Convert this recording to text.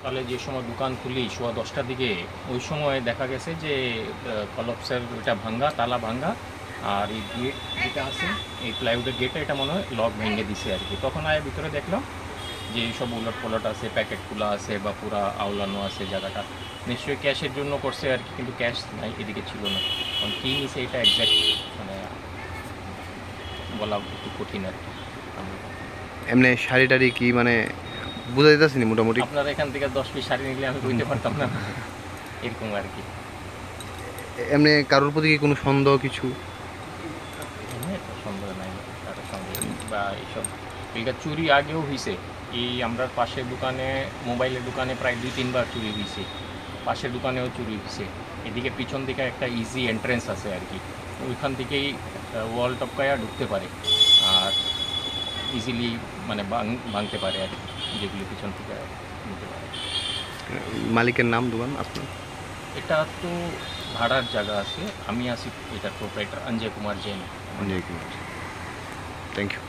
সকালে যে সময় দোকান খুলি সোয়া 10টার দিকে, ওই সময় দেখা গেছে যে কলপসের ওইটা ভাঙ্গা, তালা ভাঙ্গা, আর এই গেট যেটা আছে এই প্লাইউডের গেটটা এটা মনে হয় লক ভেঙে দিছে আর কি। তখন আয় ভিতরে দেখলাম যে এইসব উলট পলট আছে, প্যাকেট খোলা আছে বা পুরা আওলানো আছে জায়গাটা। নিশ্চয়ই ক্যাশের জন্য করছে আর কি, কিন্তু ক্যাশ নাই, এদিকে ছিল না। কারণ কী নিছে এটা একজ্যাক্ট মানে বলা একটু কঠিন আর কি। এমনি শাড়ি টাড়ি কি মানে বুঝা যেতেছে নি মোটামুটি? আপনার এখান থেকে 10 পিস শাড়ি নিলে আমি বুঝতে পারতাম না, এরকম আর কি। এমনি কারোর প্রতি কি কোনো সন্দেহ কিছু? তো সন্দেহ নাই, কারো সন্দেহ বা এইসব। এগুলো চুরি আগেও হয়েছে, এই আমরা পাশের দোকানে, মোবাইলের দোকানে প্রায় 2-3 বার চুরি হয়েছে, পাশের দোকানেও চুরি হয়েছে। এদিকে পিছন দিকে একটা ইজি এন্ট্রেন্স আছে আর কি, ওইখান থেকেই ওয়াল টপকায়া ঢুকতে পারে আর ইজিলি মানে ভাঙতে পারে আর কি, যেগুলি পিছন থেকে নিতে পারে। মালিকের নাম দোকান আপনার? এটা তো ভাড়ার জায়গা আছে, আমি আছি এটার proprietor Anjay Kumar Jain. Anjay Kumar, thank you.